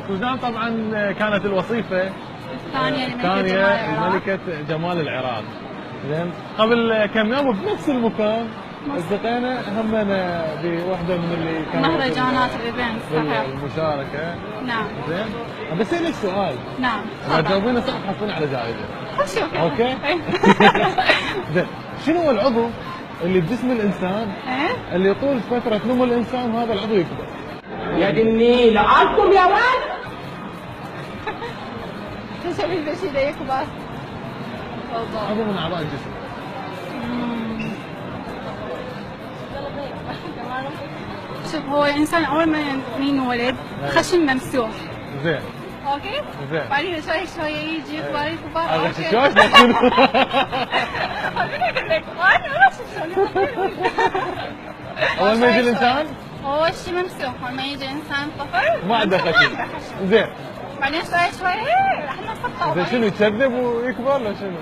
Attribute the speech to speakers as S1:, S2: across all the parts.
S1: سوزان طبعا كانت الوصيفة الثانية لملكة جمال العراق. زين قبل كم يوم بنفس المكان التقينا همنا بوحدة من اللي كانت
S2: مهرجانات الايفنت صحيح
S1: المشاركة.
S2: نعم.
S1: زين بس لك سؤال.
S2: نعم
S1: اذا تجاوبينه صح تحصلين على جائزة.
S2: شوف
S1: اوكي؟ زين شنو هو العضو اللي بجسم الانسان اللي طول فترة نمو الانسان هذا العضو يكبر؟
S3: يا دني لعبكم يا ولد.
S2: تشوف البشير يكبر
S1: عضو من اعضاء الجسم.
S2: شوف هو الانسان اول ما ينولد خشن ممسوح.
S1: زين
S2: اوكي؟
S1: زين
S2: بعدين شوي شوي يجي يكبر يكبر.
S1: هذا
S2: اوكي.
S1: شوش شنو؟ اول ما يجي الانسان
S2: اول شيء ممسوح، اول ما يجي الانسان طفل
S1: ما عنده خشن. زين
S2: بعدين شوي شوي راح نسقطه.
S1: زين شنو يكذب ويكبر ولا شنو؟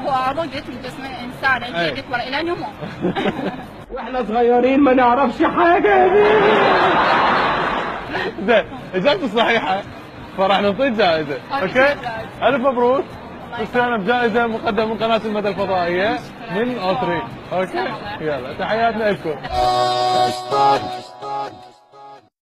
S2: هو عضو جسم الانسان يجي يكبر الى نمو.
S3: واحنا صغيرين ما نعرفش حاجه.
S1: زين اجابته الصحيحه فراح نعطيك جائزه. اوكي الف مبروك. استلمنا بجائزه مقدمه من قناه المدى الفضائيه من اوتري. اوكي يلا تحياتنا لكم.